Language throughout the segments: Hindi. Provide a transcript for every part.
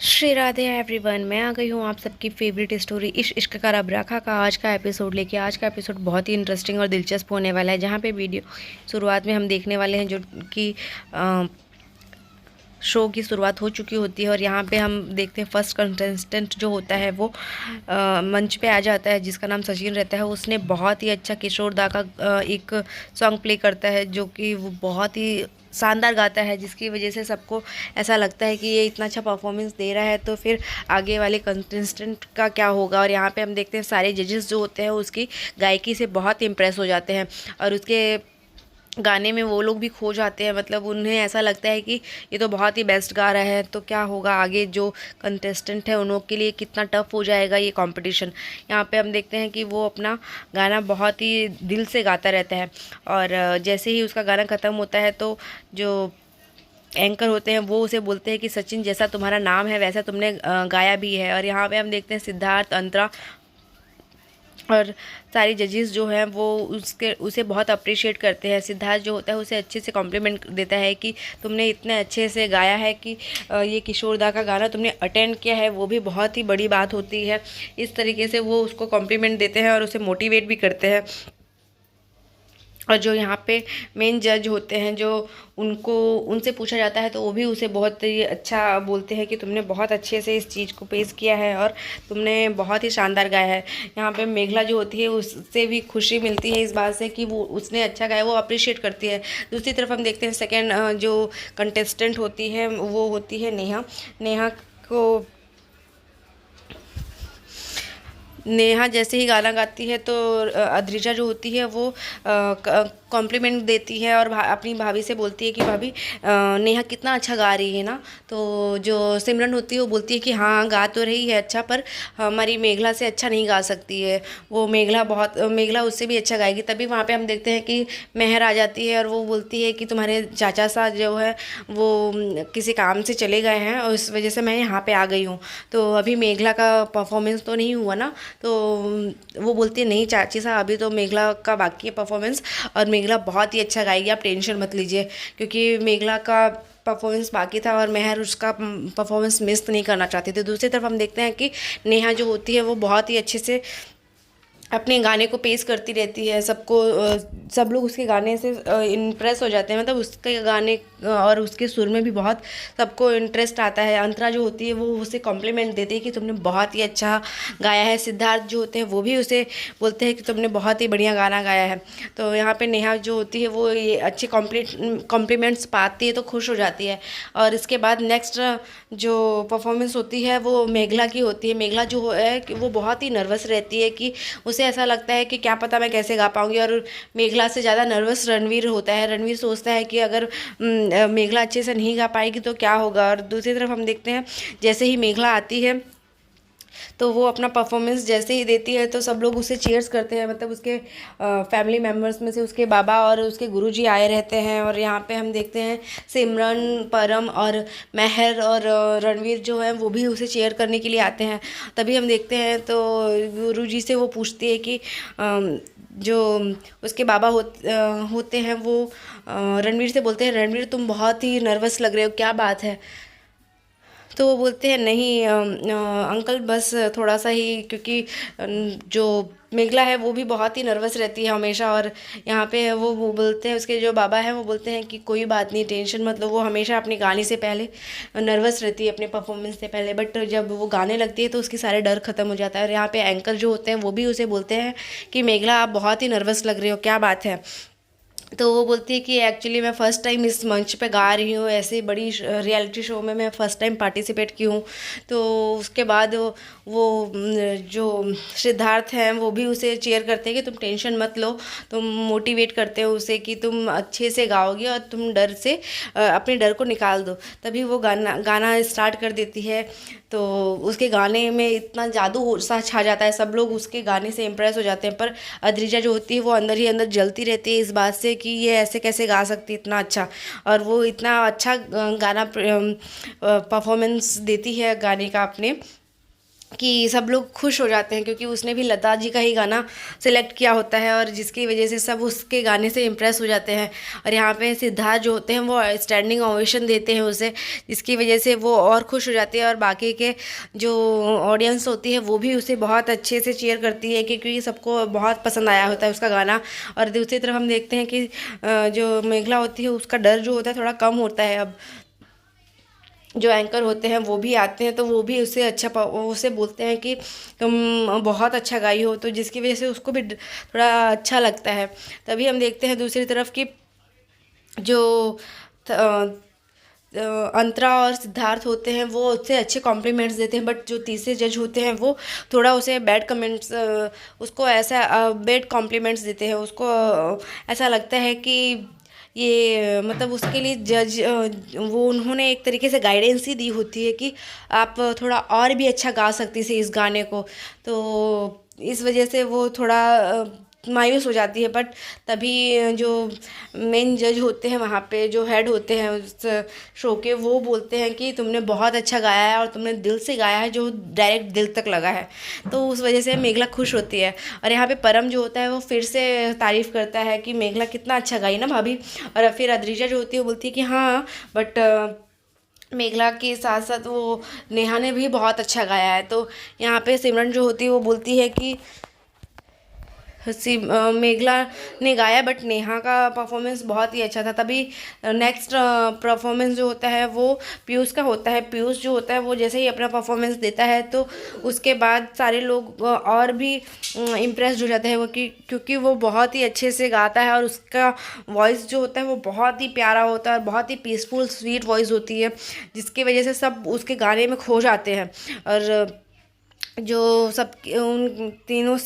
श्री राधे एवरीवन, मैं आ गई हूँ आप सबकी फेवरेट स्टोरी इश्क का रब रखा का आज का एपिसोड लेके। आज का एपिसोड बहुत ही इंटरेस्टिंग और दिलचस्प होने वाला है, जहाँ पे वीडियो शुरुआत में हम देखने वाले हैं जो कि शो की शुरुआत हो चुकी होती है। और यहाँ पे हम देखते हैं फर्स्ट कंटेस्टेंट जो होता है वो मंच पे आ जाता है, जिसका नाम सचिन रहता है। उसने बहुत ही अच्छा किशोर दा का एक सॉन्ग प्ले करता है, जो कि वो बहुत ही शानदार गाता है, जिसकी वजह से सबको ऐसा लगता है कि ये इतना अच्छा परफॉर्मेंस दे रहा है तो फिर आगे वाले कंटेस्टेंट का क्या होगा। और यहाँ पे हम देखते हैं सारे जजेस जो होते हैं उसकी गायकी से बहुत इम्प्रेस हो जाते हैं और उसके गाने में वो लोग भी खो जाते हैं। मतलब उन्हें ऐसा लगता है कि ये तो बहुत ही बेस्ट गा रहा है, तो क्या होगा आगे जो कंटेस्टेंट है उन लोग के लिए कितना टफ हो जाएगा ये कंपटीशन। यहाँ पे हम देखते हैं कि वो अपना गाना बहुत ही दिल से गाता रहता है। और जैसे ही उसका गाना ख़त्म होता है तो जो एंकर होते हैं वो उसे बोलते हैं कि सचिन, जैसा तुम्हारा नाम है वैसा तुमने गाया भी है। और यहाँ पे हम देखते हैं सिद्धार्थ, अंतरा और सारी जजेस जो हैं वो उसे बहुत अप्रिशिएट करते हैं। सिद्धार्थ जो होता है उसे अच्छे से कॉम्प्लीमेंट देता है कि तुमने इतने अच्छे से गाया है कि ये किशोर दा का गाना तुमने अटेंड किया है, वो भी बहुत ही बड़ी बात होती है। इस तरीके से वो उसको कॉम्प्लीमेंट देते हैं और उसे मोटिवेट भी करते हैं। और जो यहाँ पे मेन जज होते हैं, जो उनको उनसे पूछा जाता है तो वो भी उसे बहुत ही अच्छा बोलते हैं कि तुमने बहुत अच्छे से इस चीज़ को पेश किया है और तुमने बहुत ही शानदार गाया है। यहाँ पे मेघला जो होती है उससे भी खुशी मिलती है इस बात से कि वो उसने अच्छा गाया, वो अप्रिशिएट करती है। दूसरी तरफ हम देखते हैं सेकेंड जो कंटेस्टेंट होती है वो होती है नेहा। नेहा को नेहा जैसे ही गाना गाती है तो अद्रिजा जो होती है वो कॉम्प्लीमेंट देती है और अपनी भाभी से बोलती है कि भाभी नेहा कितना अच्छा गा रही है ना। तो जो सिमरन होती है वो बोलती है कि हाँ गा तो रही है अच्छा, पर हमारी मेघला से अच्छा नहीं गा सकती है, वो मेघला उससे भी अच्छा गाएगी। तभी वहाँ पे हम देखते हैं कि मेहर आ जाती है और वो बोलती है कि तुम्हारे चाचा साहब जो है वो किसी काम से चले गए हैं और इस वजह से मैं यहाँ पे आ गई हूँ, तो अभी मेघला का परफॉर्मेंस तो नहीं हुआ ना। तो वो बोलती है नहीं चाची साहब, अभी तो मेघला का बाकी है परफॉर्मेंस और मेघला बहुत ही अच्छा गाएगी, आप टेंशन मत लीजिए। क्योंकि मेघला का परफॉर्मेंस बाकी था और मेहर उसका परफॉर्मेंस मिस नहीं करना चाहती थी। दूसरी तरफ हम देखते हैं कि नेहा जो होती है वो बहुत ही अच्छे से अपने गाने को पेश करती रहती है। सब लोग उसके गाने से इम्प्रेस हो जाते हैं। मतलब उसके गाने और उसके सुर में भी बहुत सबको इंटरेस्ट आता है। अंतरा जो होती है वो उसे कॉम्प्लीमेंट देती है कि तुमने बहुत ही अच्छा गाया है। सिद्धार्थ जो होते हैं वो भी उसे बोलते हैं कि तुमने बहुत ही बढ़िया गाना गाया है। तो यहाँ पे नेहा जो होती है वो ये अच्छे कॉम्प्लीमेंट्स पाती है तो खुश हो जाती है। और इसके बाद नेक्स्ट जो परफॉर्मेंस होती है वो मेघला की होती है। मेघला जो है कि वो बहुत ही नर्वस रहती है कि उसे ऐसा लगता है कि क्या पता मैं कैसे गा पाऊँगी। और मेघला से ज़्यादा नर्वस रणवीर होता है। रणवीर सोचता है कि अगर मेघला अच्छे से नहीं गा पाएगी तो क्या होगा। और दूसरी तरफ हम देखते हैं जैसे ही मेघला आती है तो वो अपना परफॉर्मेंस जैसे ही देती है तो सब लोग उसे चीयर्स करते हैं। मतलब उसके फैमिली मेम्बर्स में से उसके बाबा और उसके गुरुजी आए रहते हैं। और यहाँ पे हम देखते हैं सिमरन, परम और महर और रणवीर जो है वो भी उसे चीयर करने के लिए आते हैं। तभी हम देखते हैं तो गुरुजी से वो पूछती है कि जो उसके बाबा होते हैं वो रणवीर से बोलते हैं, रणवीर तुम बहुत ही नर्वस लग रहे हो, क्या बात है। तो वो बोलते हैं नहीं अंकल बस थोड़ा सा ही, क्योंकि जो मेघला है वो भी बहुत ही नर्वस रहती है हमेशा। और यहाँ पे वो बोलते हैं, उसके जो बाबा हैं वो बोलते हैं कि कोई बात नहीं, टेंशन मत लो। वो हमेशा अपने गाने से पहले नर्वस रहती है, अपने परफॉर्मेंस से पहले, बट जब वो गाने लगती है तो उसकी सारे डर खत्म हो जाता है। और यहाँ पे एंकर जो होते हैं वो भी उसे बोलते हैं कि मेघला आप बहुत ही नर्वस लग रहे हो, क्या बात है। तो वो बोलती है कि एक्चुअली मैं फ़र्स्ट टाइम इस मंच पे गा रही हूँ, ऐसे बड़ी रियलिटी शो में मैं फ़र्स्ट टाइम पार्टिसिपेट की हूँ। तो उसके बाद जो सिद्धार्थ हैं वो भी उसे चीयर करते हैं कि तुम टेंशन मत लो। तुम मोटिवेट करते हो उसे कि तुम अच्छे से गाओगे और तुम डर से अपने डर को निकाल दो। तभी वो गाना गाना स्टार्ट कर देती है। तो उसके गाने में इतना जादू सा छा जाता है, सब लोग उसके गाने से इम्प्रेस हो जाते हैं। पर अद्रिजा जो होती है वो अंदर ही अंदर जलती रहती है इस बात से कि ये ऐसे कैसे गा सकती है इतना अच्छा। और वो इतना अच्छा गाना परफॉर्मेंस देती है गाने का अपने कि सब लोग खुश हो जाते हैं, क्योंकि उसने भी लता जी का ही गाना सेलेक्ट किया होता है और जिसकी वजह से सब उसके गाने से इम्प्रेस हो जाते हैं। और यहाँ पे सिद्धार्थ जो होते हैं वो स्टैंडिंग ओवेशन देते हैं उसे, जिसकी वजह से वो और खुश हो जाती है और बाकी के जो ऑडियंस होती है वो भी उसे बहुत अच्छे से चीयर करती है, क्योंकि सबको बहुत पसंद आया होता है उसका गाना। और दूसरी तरफ हम देखते हैं कि जो मेघला होती है उसका डर जो होता है थोड़ा कम होता है। अब जो एंकर होते हैं वो भी आते हैं तो वो भी उससे उसे बोलते हैं कि तुम बहुत अच्छा गाई हो, तो जिसकी वजह से उसको भी थोड़ा अच्छा लगता है। तभी हम देखते हैं दूसरी तरफ कि जो अंतरा और सिद्धार्थ होते हैं वो उससे अच्छे कॉम्प्लीमेंट्स देते हैं, बट जो तीसरे जज होते हैं वो थोड़ा उसे बैड कमेंट्स, उसको ऐसा बैड कॉम्प्लीमेंट्स देते हैं। उसको ऐसा लगता है कि ये मतलब उसके लिए जज वो उन्होंने एक तरीके से गाइडेंस ही दी होती है कि आप थोड़ा और भी अच्छा गा सकती थी इस गाने को, तो इस वजह से वो थोड़ा मायूस हो जाती है। बट तभी जो मेन जज होते हैं वहाँ पे, जो हेड होते हैं उस शो के, वो बोलते हैं कि तुमने बहुत अच्छा गाया है और तुमने दिल से गाया है, जो डायरेक्ट दिल तक लगा है। तो उस वजह से मेघला खुश होती है। और यहाँ पे परम जो होता है वो फिर से तारीफ़ करता है कि मेघला कितना अच्छा गाई ना भाभी। और फिर अद्रिजा जो होती है वो बोलती है कि हाँ, बट मेघला के साथ साथ वो नेहा ने भी बहुत अच्छा गाया है। तो यहाँ पे सिमरन जो होती है वो बोलती है कि मेघला ने गाया बट नेहा का परफॉर्मेंस बहुत ही अच्छा था। तभी नेक्स्ट परफॉर्मेंस जो होता है वो पीयूष का होता है। पीयूष जो होता है वो जैसे ही अपना परफॉर्मेंस देता है तो उसके बाद सारे लोग और भी इम्प्रेस्ड हो जाते हैं वो, क्योंकि वो बहुत ही अच्छे से गाता है और उसका वॉइस जो होता है वो बहुत ही प्यारा होता है और बहुत ही पीसफुल स्वीट वॉइस होती है, जिसकी वजह से सब उसके गाने में खो जाते हैं। और जो सब उन तीनों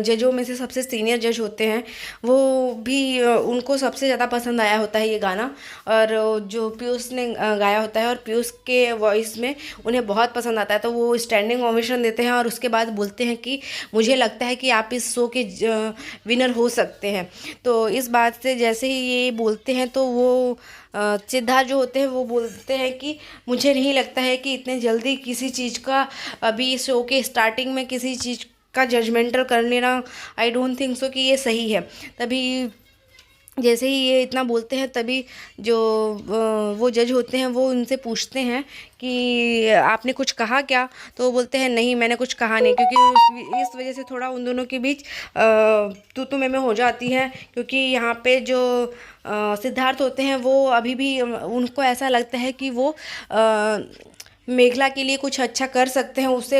जजों में से सबसे सीनियर जज होते हैं वो भी उनको सबसे ज़्यादा पसंद आया होता है ये गाना। और जो पीयूष ने गाया होता है और पीयूष के वॉइस में उन्हें बहुत पसंद आता है, तो वो स्टैंडिंग ओवेशन देते हैं और उसके बाद बोलते हैं कि मुझे लगता है कि आप इस शो के विनर हो सकते हैं। तो इस बात से जैसे ही ये बोलते हैं तो वो सिद्धार्थ जो होते हैं वो बोलते हैं कि मुझे नहीं लगता है कि इतने जल्दी किसी चीज़ का, अभी शो के स्टार्टिंग में किसी चीज़ का जजमेंटल कर लेना, आई डोंट थिंक सो कि ये सही है। तभी जैसे ही ये इतना बोलते हैं तभी जो वो जज होते हैं वो उनसे पूछते हैं कि आपने कुछ कहा क्या, तो वो बोलते हैं नहीं मैंने कुछ कहा नहीं, क्योंकि इस वजह से थोड़ा उन दोनों के बीच तू में हो जाती है। क्योंकि यहाँ पे जो सिद्धार्थ होते हैं वो अभी भी उनको ऐसा लगता है कि वो मेघला के लिए कुछ अच्छा कर सकते हैं, उसे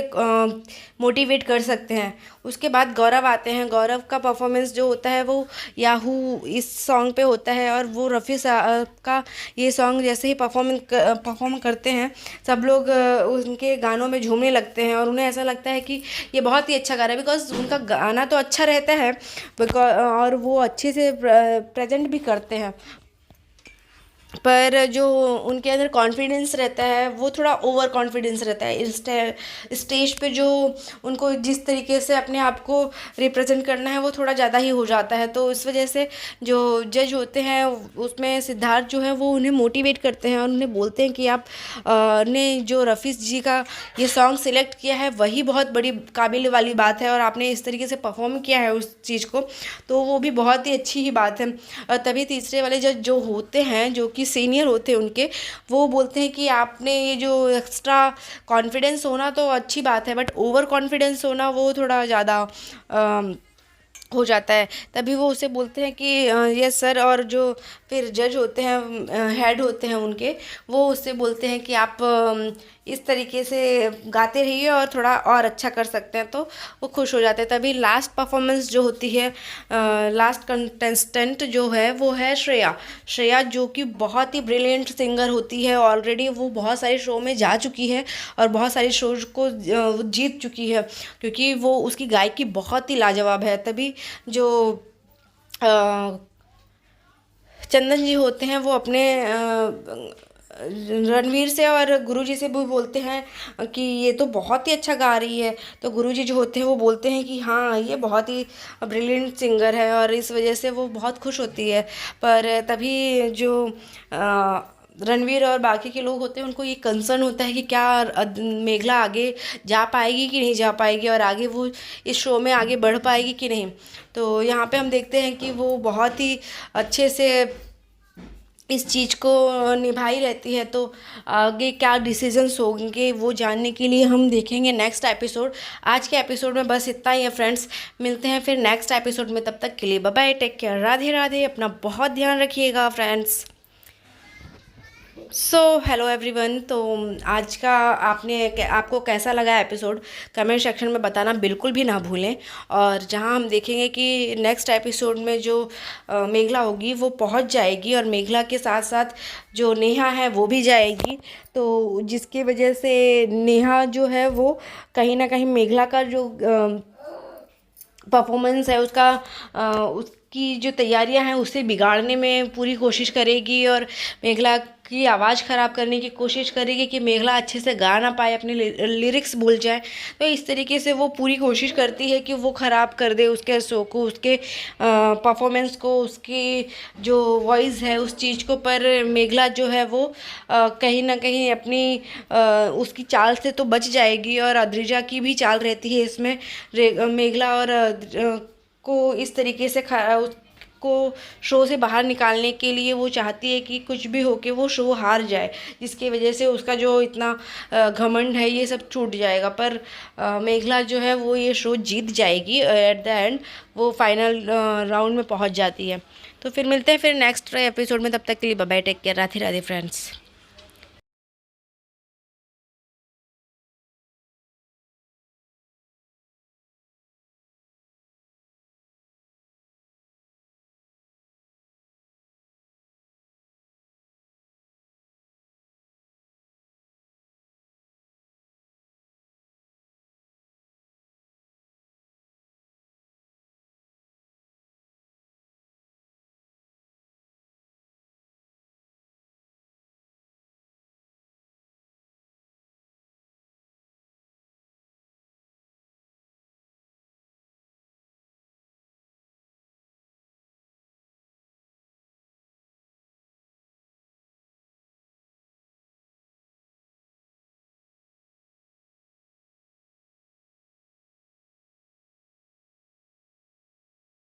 मोटिवेट कर सकते हैं। उसके बाद गौरव आते हैं। गौरव का परफॉर्मेंस जो होता है वो याहू इस सॉन्ग पे होता है और वो रफ़ी का ये सॉन्ग जैसे ही परफॉर्म करते हैं सब लोग उनके गानों में झूमने लगते हैं और उन्हें ऐसा लगता है कि ये बहुत ही अच्छा गा रहा है, बिकॉज उनका गाना तो अच्छा रहता है और वो अच्छे से प्रेजेंट भी करते हैं, पर जो उनके अंदर कॉन्फिडेंस रहता है वो थोड़ा ओवर कॉन्फिडेंस रहता है। स्टेज पे जो उनको जिस तरीके से अपने आप को रिप्रेजेंट करना है वो थोड़ा ज़्यादा ही हो जाता है। तो इस वजह से जो जज होते हैं उसमें सिद्धार्थ जो है वो उन्हें मोटिवेट करते हैं और उन्हें बोलते हैं कि आप ने जो रफ़ी जी का ये सॉन्ग सिलेक्ट किया है वही बहुत बड़ी काबिल वाली बात है और आपने इस तरीके से परफॉर्म किया है उस चीज़ को, तो वो भी बहुत ही अच्छी ही बात है। और तभी तीसरे वाले जज जो होते हैं जो कि सीनियर होते हैं उनके, वो बोलते हैं कि आपने ये जो एक्स्ट्रा कॉन्फिडेंस होना तो अच्छी बात है, बट ओवर कॉन्फिडेंस होना वो थोड़ा ज़्यादा हो जाता है। तभी वो उसे बोलते हैं कि यस सर। और जो फिर जज होते हैं हेड होते हैं उनके, वो उससे बोलते हैं कि आप इस तरीके से गाते रहिए और थोड़ा और अच्छा कर सकते हैं, तो वो खुश हो जाते हैं। तभी लास्ट परफॉर्मेंस जो होती है, लास्ट कंटेस्टेंट जो है वो है श्रेया। श्रेया जो कि बहुत ही ब्रिलियंट सिंगर होती है, ऑलरेडी वो बहुत सारे शो में जा चुकी है और बहुत सारे शोज को जीत चुकी है, क्योंकि वो उसकी गायकी बहुत ही लाजवाब है। तभी जो चंदन जी होते हैं वो अपने रणवीर से और गुरुजी से भी बोलते हैं कि ये तो बहुत ही अच्छा गा रही है, तो गुरुजी जो होते हैं वो बोलते हैं कि हाँ ये बहुत ही ब्रिलियंट सिंगर है और इस वजह से वो बहुत खुश होती है। पर तभी जो रणवीर और बाकी के लोग होते हैं उनको ये कंसर्न होता है कि क्या मेघला आगे जा पाएगी कि नहीं जा पाएगी, और आगे वो इस शो में आगे बढ़ पाएगी कि नहीं। तो यहाँ पे हम देखते हैं कि वो बहुत ही अच्छे से इस चीज़ को निभाई रहती है। तो आगे क्या डिसीजंस होंगे वो जानने के लिए हम देखेंगे नेक्स्ट एपिसोड। आज के एपिसोड में बस इतना ही है फ्रेंड्स, मिलते हैं फिर नेक्स्ट एपिसोड में, तब तक के लिए bye bye, take care, Radhe Radhe, अपना बहुत ध्यान रखिएगा फ्रेंड्स। So hello everyone. तो आज का आपको कैसा लगा एपिसोड कमेंट सेक्शन में बताना बिल्कुल भी ना भूलें। और जहां हम देखेंगे कि नेक्स्ट एपिसोड में जो मेघला होगी वो पहुंच जाएगी, और मेघला के साथ साथ जो नेहा है वो भी जाएगी। तो जिसकी वजह से नेहा जो है वो कहीं ना कहीं मेघला का जो परफॉर्मेंस है उसकी जो तैयारियां हैं उसे बिगाड़ने में पूरी कोशिश करेगी, और मेघला की आवाज़ ख़राब करने की कोशिश करेगी कि मेघला अच्छे से गा ना पाए, अपने लिरिक्स भूल जाए। तो इस तरीके से वो पूरी कोशिश करती है कि वो ख़राब कर दे उसके शो को, उसके परफॉर्मेंस को, उसकी जो वॉइस है उस चीज़ को। पर मेघला जो है वो कहीं ना कहीं अपनी उसकी चाल से तो बच जाएगी, और अद्रिजा की भी चाल रहती है इसमें। मेघला और को इस तरीके से को शो से बाहर निकालने के लिए वो चाहती है कि कुछ भी हो के वो शो हार जाए, जिसकी वजह से उसका जो इतना घमंड है ये सब छूट जाएगा। पर मेघला जो है वो ये शो जीत जाएगी, एट द एंड वो फाइनल राउंड में पहुंच जाती है। तो फिर मिलते हैं फिर नेक्स्ट एपिसोड में, तब तक के लिए bye bye, take care, Radhe Radhe friends.